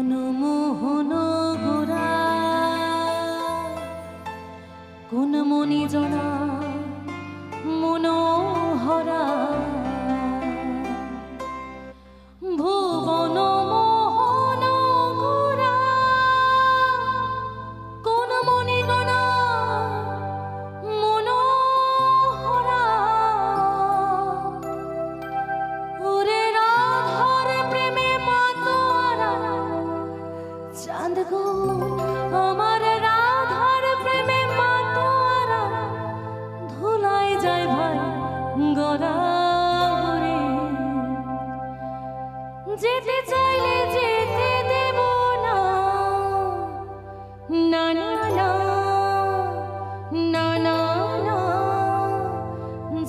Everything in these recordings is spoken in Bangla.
মনমোহন গোরা কোন মনি জনা মনোহরা ভুবন মোহন গোরা কোন মনি গণা মনোহরা ওরে রাধার প্রেমে মাতোয়ারা চাঁদ গো আমার রাধার প্রেমে মাতোয়ারা ধুলাই যায় ভাই গড়া গড়ে যেতে চাইলে যেতে দেব না না না না না না না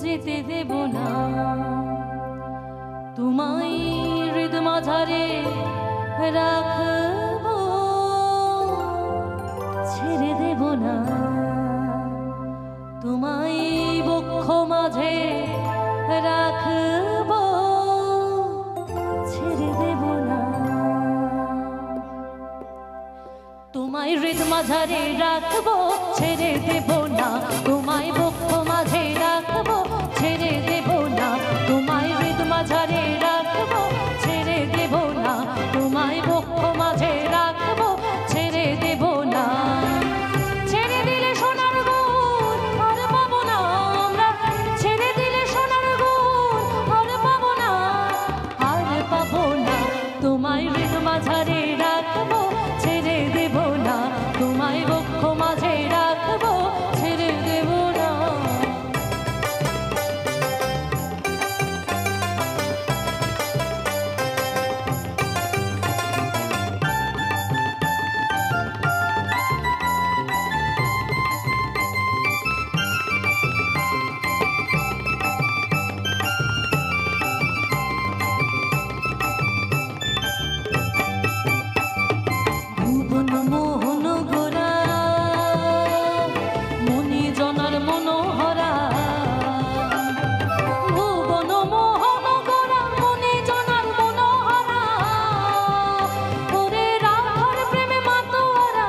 যেতে দেব না তোমায় হৃদ মাঝারে রাখবো ছেড়ে দেব না তোমায় বক্ষ মাঝে রাখবো ছেড়ে দেব না তোমায় হৃদ মাঝারে রাখবো ছেড়ে দেব না তোমায় বক্ষ মাঝে রাখবো ছেড়ে দেব না তোমায় হৃদ মাঝারে রাখবো ছেড়ে দেব না তোমায় বক্ষ মাঝে রাখবো ছেড়ে দেব না ছেড়ে দিলে সোনার গুণ আর পাবো না আমরা ছেড়ে দিলে সোনার গুণ আর পাবো না আর পাবো না তোমায় হৃদ মাঝারে রাখবো ছেড়ে দেব না তোমায় বক্ষ মাঝে রাখবো ছেড়ে দেব না ভুবন মোহন গোরা মনি জনার মনোহরা ভুবন মোহন গোরা মনি জনার মনোহরা ওরে রাধার প্রেমে মাতোয়ারা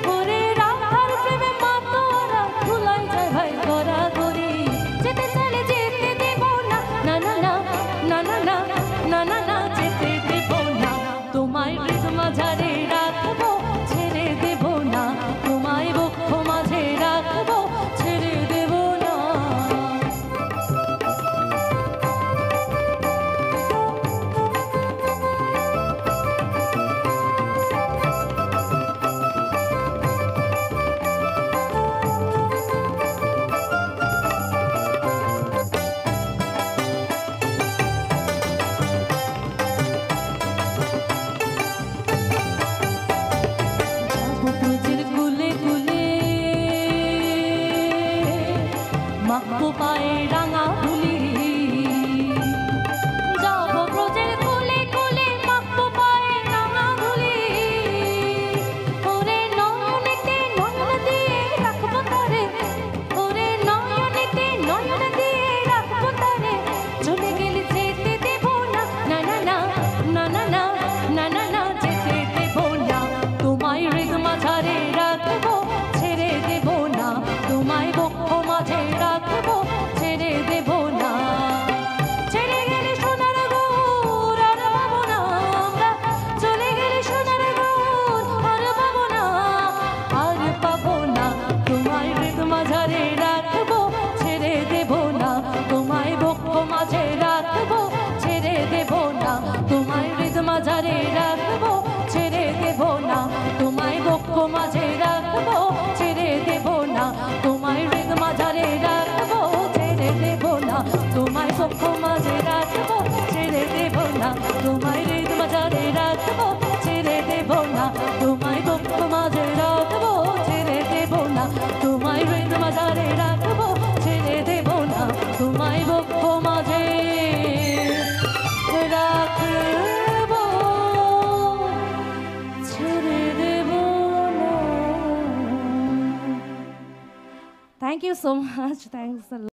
ওরে রাধার প্রেমে মাতোয়ারা ভুলাই যায় ভাই গড়া গড়ি যেতে চাইলে যেতে দেব না না না না না না না না না না যেতে দেব না তোমায় হৃদ মাঝারে রাখবো ছেড়ে দেব না তোমায় বক্ষ মাঝে রাখবো ছেড়ে দেব না ব্রজের কুলে কুলে মাখবো পায়ে রাঙা ধুলি যাব ব্রজের কুলে কুলে মাখবো পায়ে রাঙা ধুলি ওরে নয়নেতে নয়ন দিয়ে রাখবো তারে ওরে নয়নেতে নয়ন দিয়ে রাখবো তারে চলে গেলে যেতে দেব না না না না না না না না না না যেতে দেব না তোমায় হৃদ মাঝারে রাখবো ছেড়ে দেব না তোমায় বক্ষ মাঝে রাখবো ছেড়ে দেব না ছেড়ে গেলে সোনার গুণ আর পাবো না আমরা চলে গেলে সোনার গুণ আর পাবো না আর পাবো না তোমায় হৃদ মাঝারে রাখবো ছেড়ে দেব না তোমায় বক্ষ মাঝে রাখবো ছেড়ে দেব না তোমায় হৃদ মাঝারে রাখবো ছেড়ে দেব না তোমায় বক্ষ মাঝে রাখবো ছেড়ে দেব না তোমায় হৃদ মাঝারে রাখবো ছেড়ে দেব না তোমায় বক্ষ মাঝে রাখবো ছেড়ে দেব না তোমায় হৃদ মাঝারে রাখবো ছেড়ে দেব না তোমায় বক্ষ মাঝে রাখবো ছেড়ে দেব না তোমায় হৃদ মাঝারে রাখবো ছেড়ে দেব না তোমায় বক্ষ মাঝে রাখবো ছেড়ে দেব না Thank you so much. Thanks a lot.